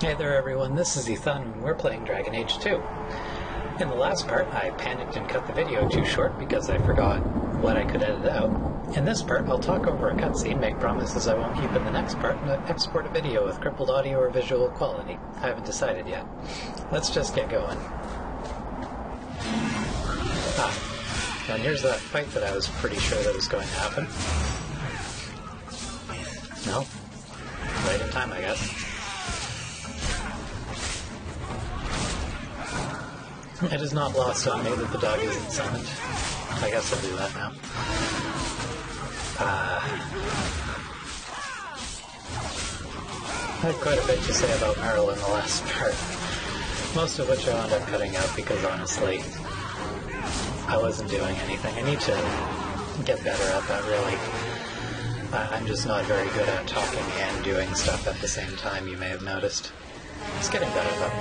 Hey there everyone, this is Ethan, and we're playing Dragon Age 2. In the last part, I panicked and cut the video too short because I forgot what I could edit out. In this part, I'll talk over a cutscene, make promises I won't keep in the next part, and export a video with crippled audio or visual quality. I haven't decided yet. Let's just get going. And here's that fight that I was pretty sure that was going to happen. No? Right in time, I guess. It is not lost on me that the dog isn't summoned. I guess I'll do that now. I had quite a bit to say about Meryl in the last part. Most of which I wound up cutting out because, honestly, I wasn't doing anything. I need to get better at that, really. I'm just not very good at talking and doing stuff at the same time, you may have noticed. It's getting better, though.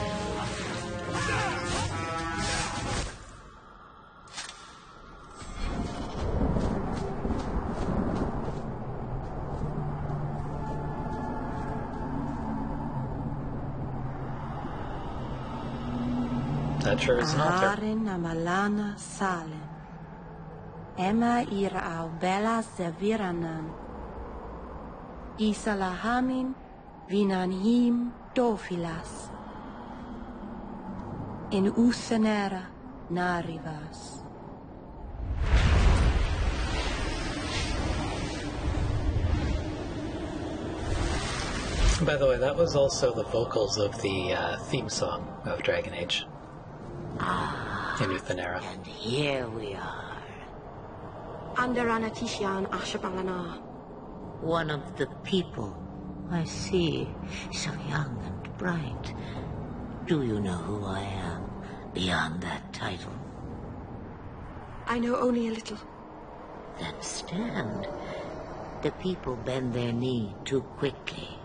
That sure is not there. Amalana Salem. Emma ira bella serviranan. Isalahamin vinanhim dofilas. In usenera narivas. By the way, that was also the vocals of the theme song of Dragon Age. In Uthenera. And here we are. Under Anatishan Ashabalana. One of the people. I see. So young and bright. Do you know who I am, beyond that title? I know only a little. Then stand. The people bend their knee too quickly.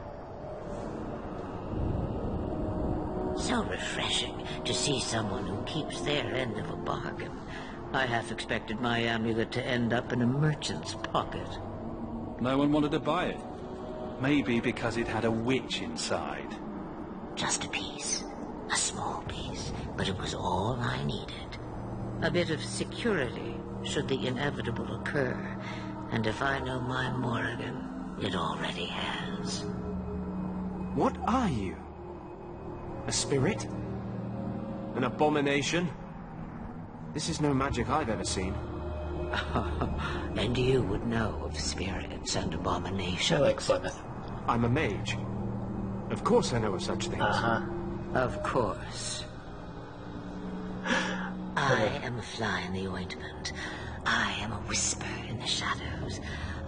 So refreshing to see someone who keeps their end of a bargain. I half expected my amulet to end up in a merchant's pocket. No one wanted to buy it. Maybe because it had a witch inside. Just a piece. A small piece. But it was all I needed. A bit of security, should the inevitable occur. And if I know my Morrigan, it already has. What are you? A spirit? An abomination? This is no magic I've ever seen. And you would know of spirits and abominations. I like Plymouth. I'm a mage. Of course I know of such things. Of course. I am a fly in the ointment. I am a whisper in the shadows.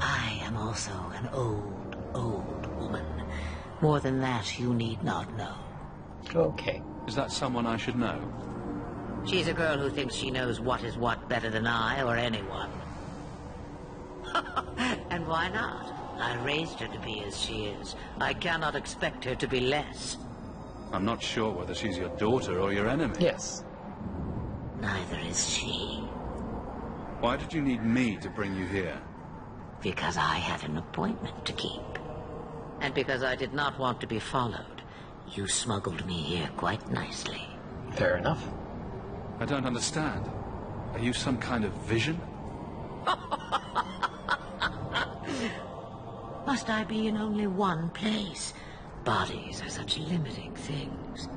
I am also an old, old woman. More than that, you need not know. Okay. Is that someone I should know? She's a girl who thinks she knows what is what better than I or anyone. And why not? I raised her to be as she is. I cannot expect her to be less. I'm not sure whether she's your daughter or your enemy. Yes. Neither is she. Why did you need me to bring you here? Because I had an appointment to keep. And because I did not want to be followed. You smuggled me here quite nicely. Fair enough. I don't understand. Are you some kind of vision? Must I be in only one place? Bodies are such limiting things.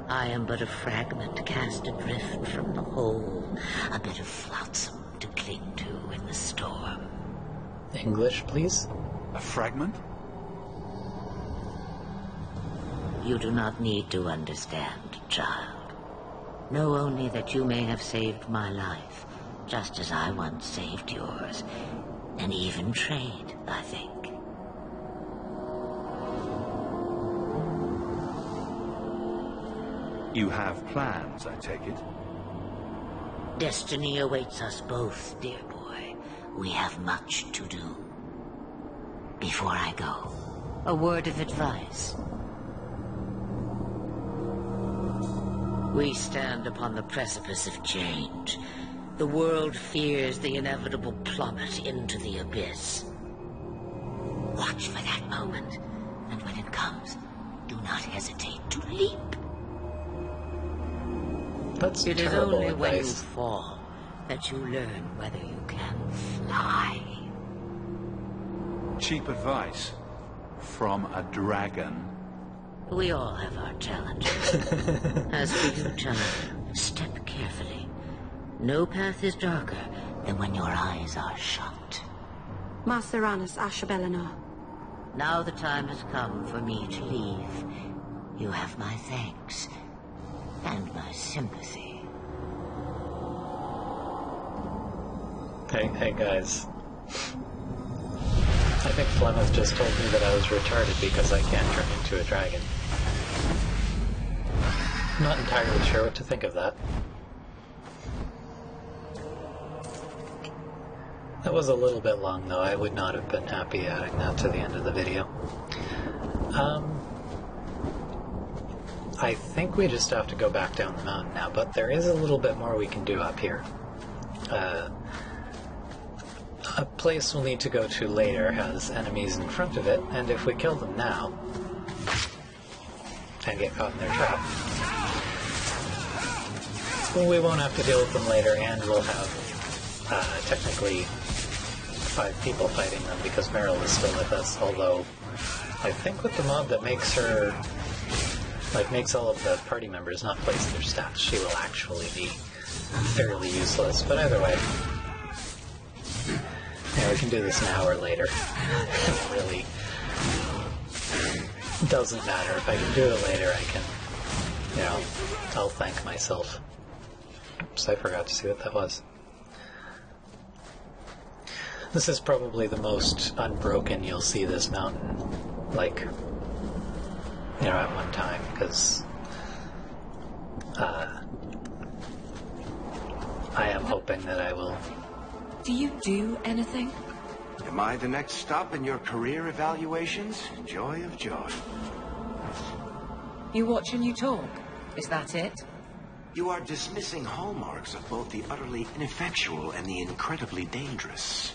I am but a fragment cast adrift from the whole. A bit of flotsam to cling to in the storm. English, please? A fragment? You do not need to understand, child. Know only that you may have saved my life, just as I once saved yours. And even trade, I think. You have plans, I take it? Destiny awaits us both, dear boy. We have much to do. Before I go, a word of advice. We stand upon the precipice of change. The world fears the inevitable plummet into the abyss. Watch for that moment, and when it comes, Do not hesitate to leap. That's It is terrible only when you advice. fall that you learn whether you can fly. Cheap advice from a dragon. We all have our challenges. As for you, child, step carefully. No path is darker than when your eyes are shut. Maseranis Ashabelana. Now the time has come for me to leave. You have my thanks and my sympathy. Hey guys. I think Flemeth just told me that I was retarded because I can't turn into a dragon. Not entirely sure what to think of that. That was a little bit long though. I would not have been happy adding that to the end of the video. I think we just have to go back down the mountain now, but there is a little bit more we can do up here. A place we'll need to go to later has enemies in front of it, and if we kill them now and get caught in their trap, we won't have to deal with them later, and we'll have technically 5 people fighting them because Meryl is still with us, although I think with the mod that makes her, makes all of the party members not place their stats, she will actually be fairly useless, but either way. Yeah, we can do this an hour later. It really doesn't matter. If I can do it later, I can, I'll thank myself. Oops, I forgot to see what that was. This is probably the most unbroken you'll see this mountain, at one time, because I am hoping that I will. Do you do anything? Am I the next stop in your career evaluations? Joy of joy. You watch and you talk. Is that it? You are dismissing hallmarks of both the utterly ineffectual and the incredibly dangerous.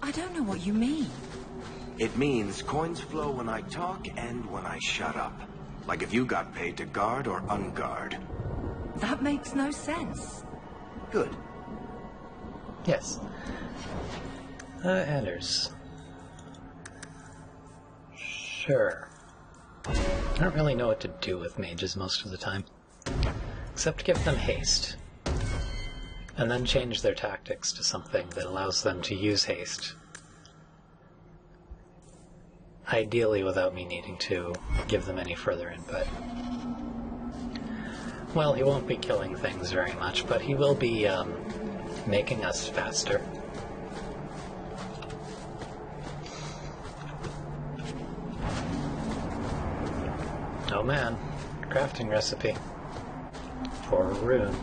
I don't know what you mean. It means coins flow when I talk and when I shut up. Like if you got paid to guard or unguard. That makes no sense. Good. Yes. Anders. Sure. I don't really know what to do with mages most of the time. Except give them haste. And then change their tactics to something that allows them to use haste. Ideally without me needing to give them any further input. Well, he won't be killing things very much, but he will be, making us faster. Oh man, crafting recipe for a rune.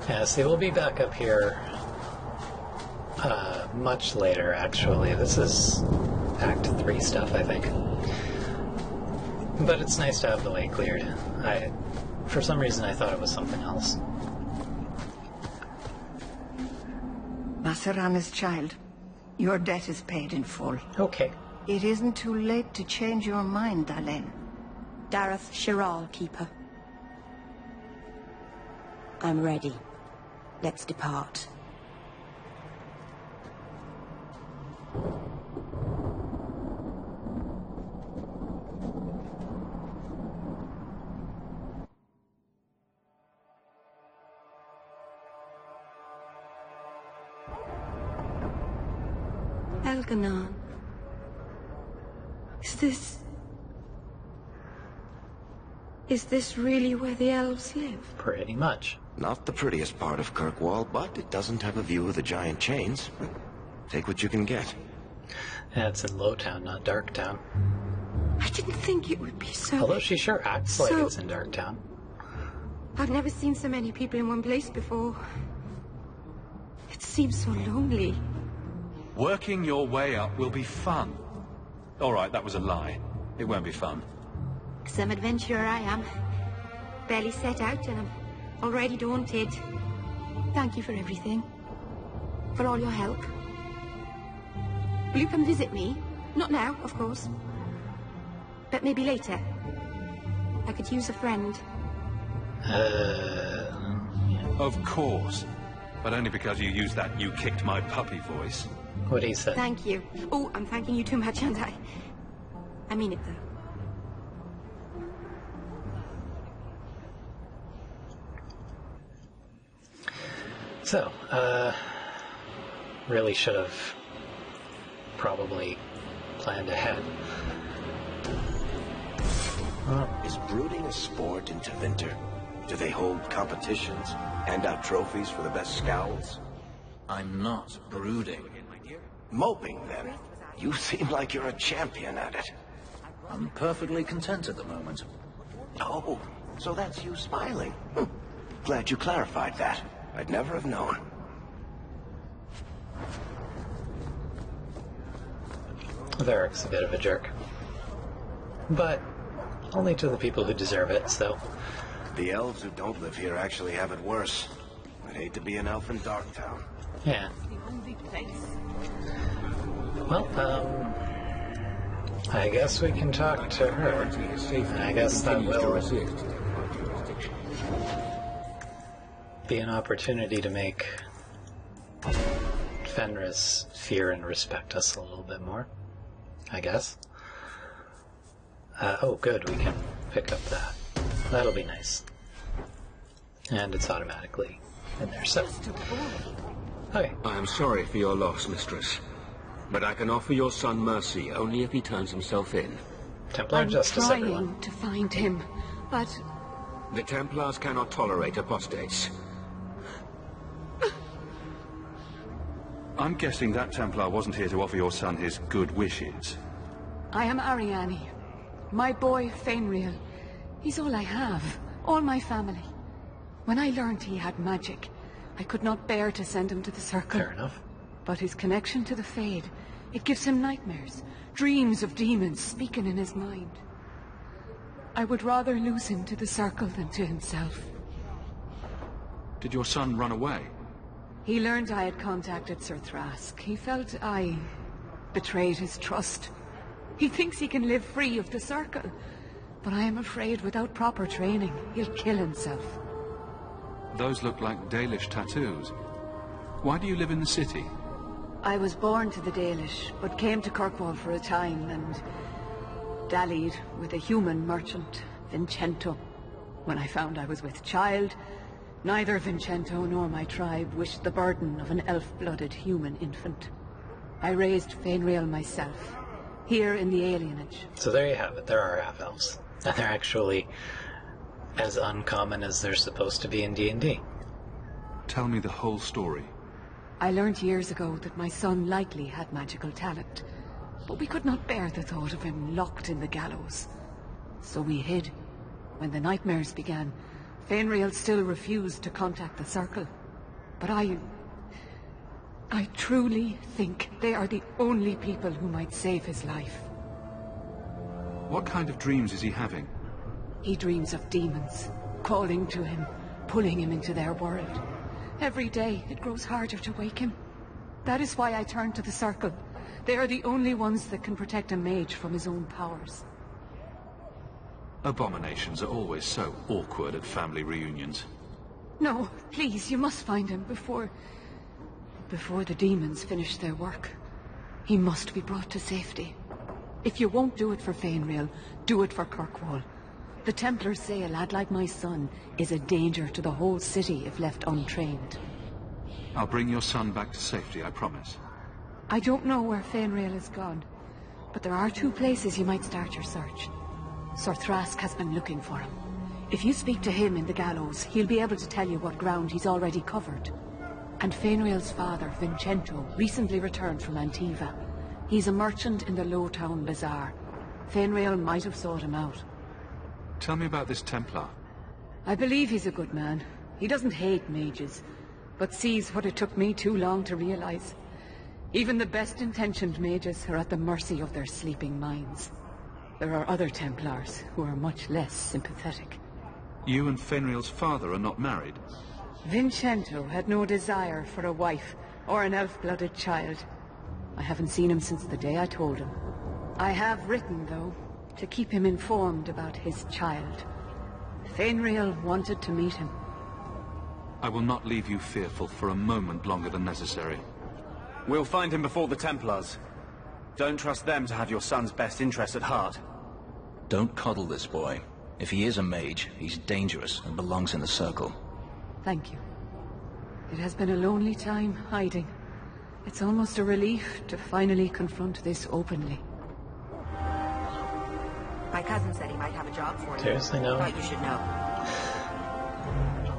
Yeah, see, we'll be back up here much later, actually. This is Act 3 stuff, I think. But it's nice to have the way cleared. For some reason, I thought it was something else. Maserana's child, your debt is paid in full. Okay. It isn't too late to change your mind, Dalen. Dareth Shiral, Keeper. I'm ready. Let's depart. Elganon. Is this really where the elves live? Pretty much. Not the prettiest part of Kirkwall, but it doesn't have a view of the giant chains. Take what you can get. Yeah, it's in Lowtown, not Darktown. I didn't think it would be so... Although she sure acts like it's in Darktown. I've never seen so many people in one place before. It seems so lonely. Working your way up will be fun. Alright, that was a lie. It won't be fun. Some adventurer I am. Barely set out and I'm already daunted. Thank you for everything. For all your help. Will you come visit me? Not now, of course. But maybe later. I could use a friend. Of course. But only because you used that "you kicked my puppy" voice. What he said. Thank you. Oh, I'm thanking you too much, aren't I? I mean it, though. So, really should have probably planned ahead. Is brooding a sport in Tevinter? Do they hold competitions? Hand out trophies for the best scowls? I'm not brooding. Moping, then? You seem like you're a champion at it. I'm perfectly content at the moment. Oh, so that's you smiling. Glad you clarified that. I'd never have known. Varric's a bit of a jerk. But only to the people who deserve it, so... The elves who don't live here actually have it worse. I'd hate to be an elf in Darktown. Yeah. Well, I guess we can talk to her. I guess that will be an opportunity to make Fenris fear and respect us a little bit more, I guess. Oh, good, we can pick up that. That'll be nice. And it's automatically in there, so... Okay. I am sorry for your loss, mistress. But I can offer your son mercy only if he turns himself in. Templar justice, everyone. I'm trying to find him, but... The Templars cannot tolerate apostates. I'm guessing that Templar wasn't here to offer your son his good wishes. I am Ariane. My boy, Fenrir. He's all I have. All my family. When I learned he had magic, I could not bear to send him to the Circle. Fair enough. But his connection to the Fade, it gives him nightmares. Dreams of demons speaking in his mind. I would rather lose him to the Circle than to himself. Did your son run away? He learned I had contacted Sir Thrask. He felt I betrayed his trust. He thinks he can live free of the Circle. But I am afraid without proper training, he'll kill himself. Those look like Dalish tattoos. Why do you live in the city? I was born to the Dalish, but came to Kirkwall for a time and dallied with a human merchant, Vincento. When I found I was with child, neither Vincento nor my tribe wished the burden of an elf-blooded human infant. I raised Fenrir myself, here in the alienage. So there you have it, there are half-elves. And they're actually as uncommon as they're supposed to be in D&D. Tell me the whole story. I learned years ago that my son likely had magical talent, but we could not bear the thought of him locked in the gallows. So we hid. When the nightmares began, Fenrir still refused to contact the Circle. But I truly think they are the only people who might save his life. What kind of dreams is he having? He dreams of demons, calling to him, pulling him into their world. Every day, it grows harder to wake him. That is why I turn to the Circle. They are the only ones that can protect a mage from his own powers. Abominations are always so awkward at family reunions. No, please, you must find him before the demons finish their work. He must be brought to safety. If you won't do it for Fenrir, do it for Kirkwall. The Templars say a lad like my son is a danger to the whole city if left untrained. I'll bring your son back to safety, I promise. I don't know where Fenrir is gone, but there are 2 places you might start your search. Sir Thrask has been looking for him. If you speak to him in the gallows, he'll be able to tell you what ground he's already covered. And Fenrir's father, Vincento, recently returned from Antiva. He's a merchant in the Lowtown Bazaar. Fenrir might have sought him out. Tell me about this Templar. I believe he's a good man. He doesn't hate mages, but sees what it took me too long to realize. Even the best-intentioned mages are at the mercy of their sleeping minds. There are other Templars who are much less sympathetic. You and Fenrir's father are not married? Vincento had no desire for a wife or an elf-blooded child. I haven't seen him since the day I told him. I have written, though, to keep him informed about his child. Fenrir wanted to meet him. I will not leave you fearful for a moment longer than necessary. We'll find him before the Templars. Don't trust them to have your son's best interest at heart. Don't coddle this boy. If he is a mage, he's dangerous and belongs in the Circle. Thank you. It has been a lonely time hiding. It's almost a relief to finally confront this openly. My cousin said he might have a job for you. Seriously, no? Thought you should know.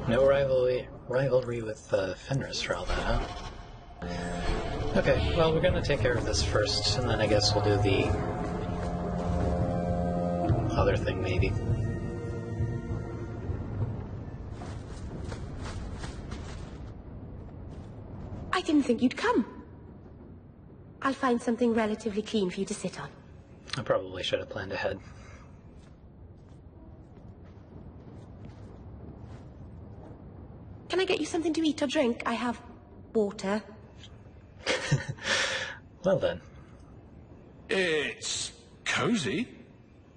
No rivalry with Fenris for all that, huh? Okay, well, we're gonna take care of this first, and then I guess we'll do the other thing, maybe. I didn't think you'd come. I'll find something relatively clean for you to sit on. I probably should have planned ahead. Can I get you something to eat or drink? I have water. Well then. It's cozy.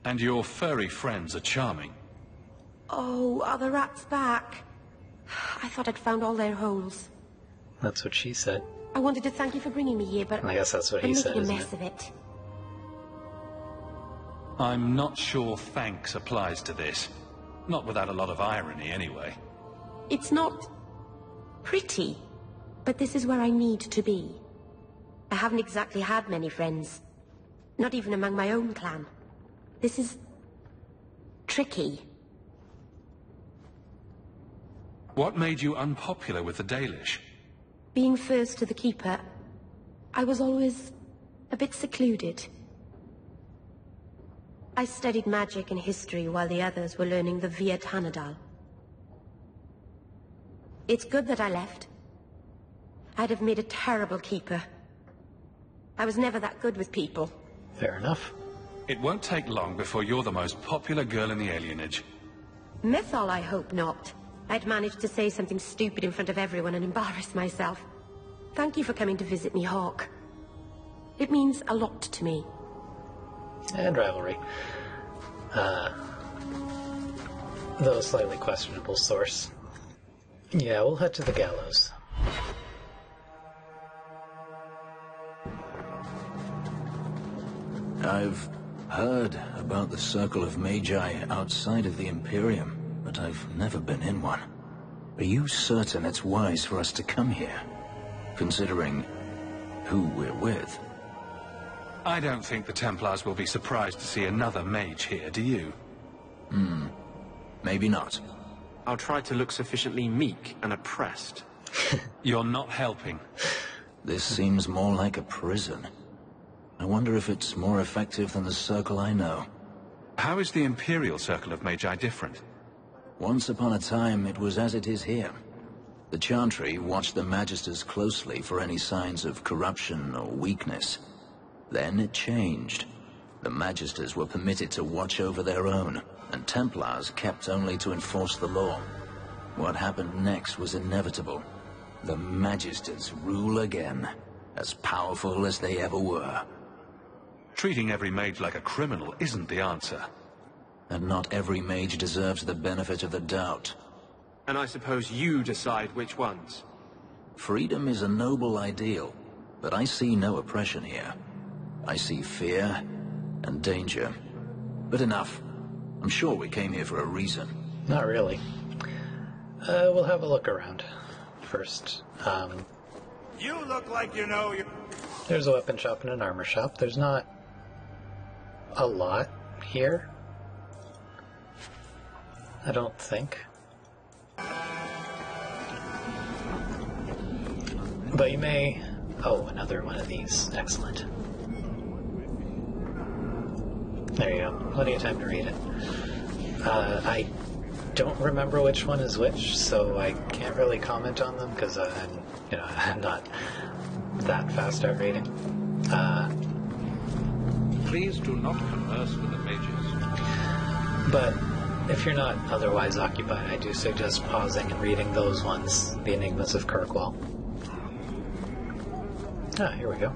And your furry friends are charming. Oh, are the rats back? I thought I'd found all their holes. That's what she said. I wanted to thank you for bringing me here, but I guess that's what he said, I'm isn't making a mess it? of it. I'm not sure thanks applies to this. Not without a lot of irony, anyway. It's not pretty, but this is where I need to be. I haven't exactly had many friends. Not even among my own clan. This is tricky. What made you unpopular with the Dalish? Being first to the Keeper, I was always a bit secluded. I studied magic and history while the others were learning the Via Tanadal. It's good that I left. I'd have made a terrible Keeper. I was never that good with people. Fair enough. It won't take long before you're the most popular girl in the alienage. Mythol, I hope not. I'd managed to say something stupid in front of everyone and embarrass myself. Thank you for coming to visit me, Hawk. It means a lot to me. And rivalry. Though a slightly questionable source. Yeah, we'll head to the gallows. I've heard about the Circle of Magi outside of the Imperium, but I've never been in one. Are you certain it's wise for us to come here, considering who we're with? I don't think the Templars will be surprised to see another mage here, do you? Maybe not. I'll try to look sufficiently meek and oppressed. You're not helping. This seems more like a prison. I wonder if it's more effective than the Circle I know. How is the Imperial Circle of Magi different? Once upon a time, it was as it is here. The Chantry watched the Magisters closely for any signs of corruption or weakness. Then it changed. The Magisters were permitted to watch over their own, and Templars kept only to enforce the law. What happened next was inevitable. The Magisters rule again, as powerful as they ever were. Treating every mage like a criminal isn't the answer. And not every mage deserves the benefit of the doubt. And I suppose you decide which ones. Freedom is a noble ideal, but I see no oppression here. I see fear and danger. But enough. I'm sure we came here for a reason. Not really. We'll have a look around first. You look like you know you. There's a weapon shop and an armor shop. There's not a lot here, I don't think. But you may... Oh, another one of these. Excellent. There you go. Plenty of time to read it. I don't remember which one is which, so I can't really comment on them because I'm not that fast at reading. Please do not converse with the mages. But if you're not otherwise occupied, I do suggest pausing and reading those ones, the Enigmas of Kirkwall. Ah, here we go.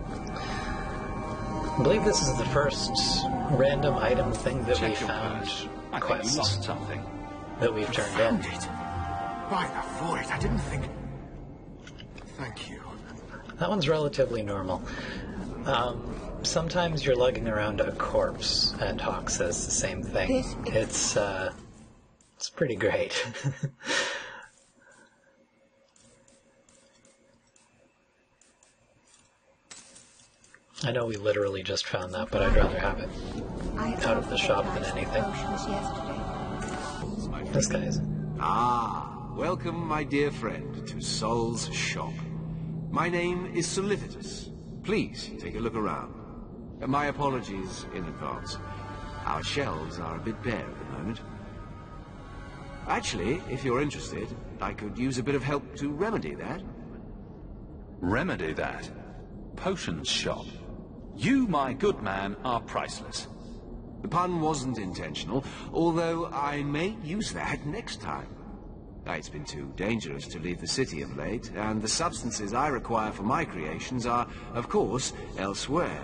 I believe this is the first random item thing that we Check your found purse. I think you quest lost something. that we've turned in. By the void, I didn't think... Thank you. That one's relatively normal. Sometimes you're lugging around a corpse, and Hawk says the same thing. It's pretty great. I know we literally just found that, but I'd rather have it out of the shop than anything. This guy is. Ah, welcome, my dear friend, to Sol's shop. My name is Solicitus. Please take a look around. My apologies in advance. Our shelves are a bit bare at the moment. Actually, if you're interested, I could use a bit of help to remedy that. Remedy that? Potions shop? You, my good man, are priceless. The pun wasn't intentional, although I may use that next time. It's been too dangerous to leave the city of late, and the substances I require for my creations are, of course, elsewhere.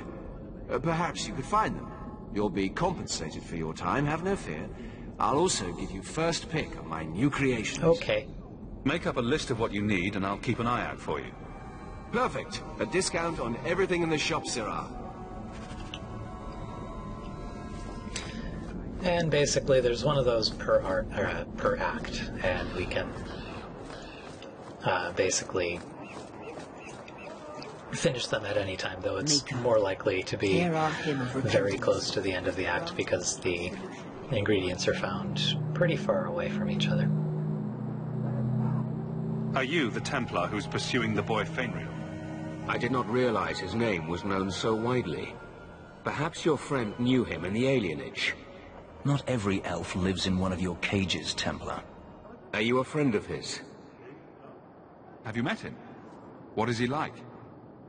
Perhaps you could find them. You'll be compensated for your time, have no fear. I'll also give you first pick of my new creations. Okay. Make up a list of what you need, and I'll keep an eye out for you. Perfect. A discount on everything in the shop, Sirrah. And basically, there's one of those per act, and we can basically finish them at any time, though it's more likely to be very close to the end of the act because the ingredients are found pretty far away from each other. Are you the Templar who's pursuing the boy Fenrir? I did not realize his name was known so widely. Perhaps your friend knew him in the alienage. Not every elf lives in one of your cages, Templar. Are you a friend of his? Have you met him? What is he like?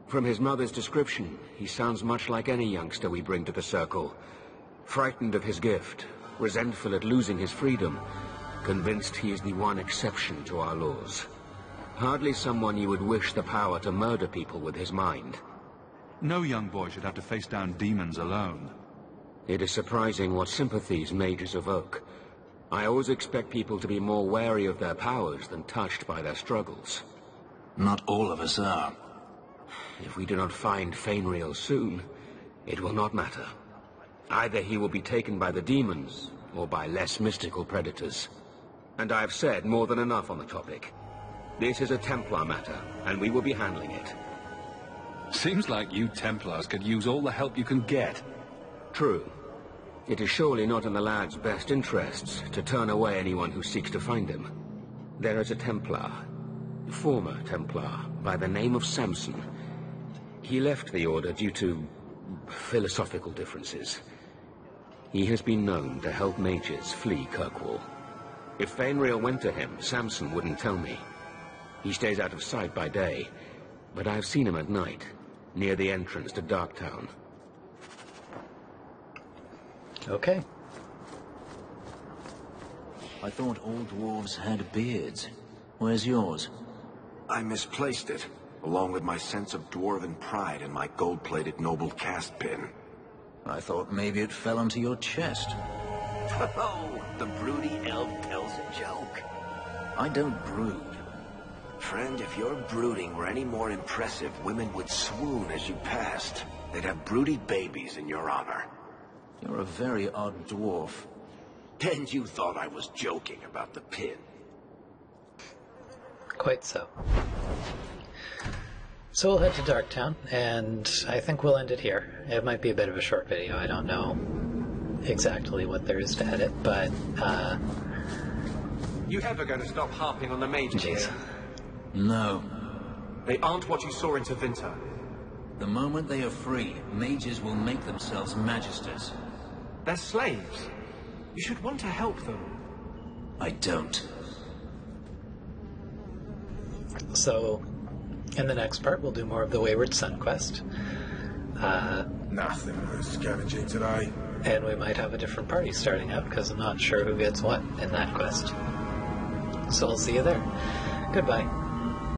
From his mother's description, he sounds much like any youngster we bring to the Circle. Frightened of his gift, resentful at losing his freedom, convinced he is the one exception to our laws. Hardly someone you would wish the power to murder people with his mind. No young boy should have to face down demons alone. It is surprising what sympathies mages evoke. I always expect people to be more wary of their powers than touched by their struggles. Not all of us are. If we do not find Fenrir soon, it will not matter. Either he will be taken by the demons, or by less mystical predators. And I have said more than enough on the topic. This is a Templar matter, and we will be handling it. Seems like you Templars could use all the help you can get. True. It is surely not in the lad's best interests to turn away anyone who seeks to find him. There is a Templar, former Templar, by the name of Samson. He left the Order due to philosophical differences. He has been known to help mages flee Kirkwall. If Fenrir went to him, Samson wouldn't tell me. He stays out of sight by day, but I've seen him at night, near the entrance to Darktown. Okay. I thought all dwarves had beards. Where's yours? I misplaced it, along with my sense of dwarven pride and my gold-plated noble cast pin. I thought maybe it fell onto your chest. Oh, the broody elf tells a joke. I don't brood. Friend, if your brooding were any more impressive, women would swoon as you passed. They'd have broody babies in your honor. You're a very odd dwarf. And you thought I was joking about the pin. Quite so. So we'll head to Darktown, and I think we'll end it here. It might be a bit of a short video, I don't know exactly what there is to edit, but, You ever going to stop harping on the mages here? No. They aren't what you saw in Tevinter. The moment they are free, mages will make themselves magisters. They're slaves. You should want to help them. I don't. So, in the next part, we'll do more of the Wayward Sun quest. Nothing worth scavenging today. And we might have a different party starting out, because I'm not sure who gets what in that quest. So we'll see you there. Goodbye.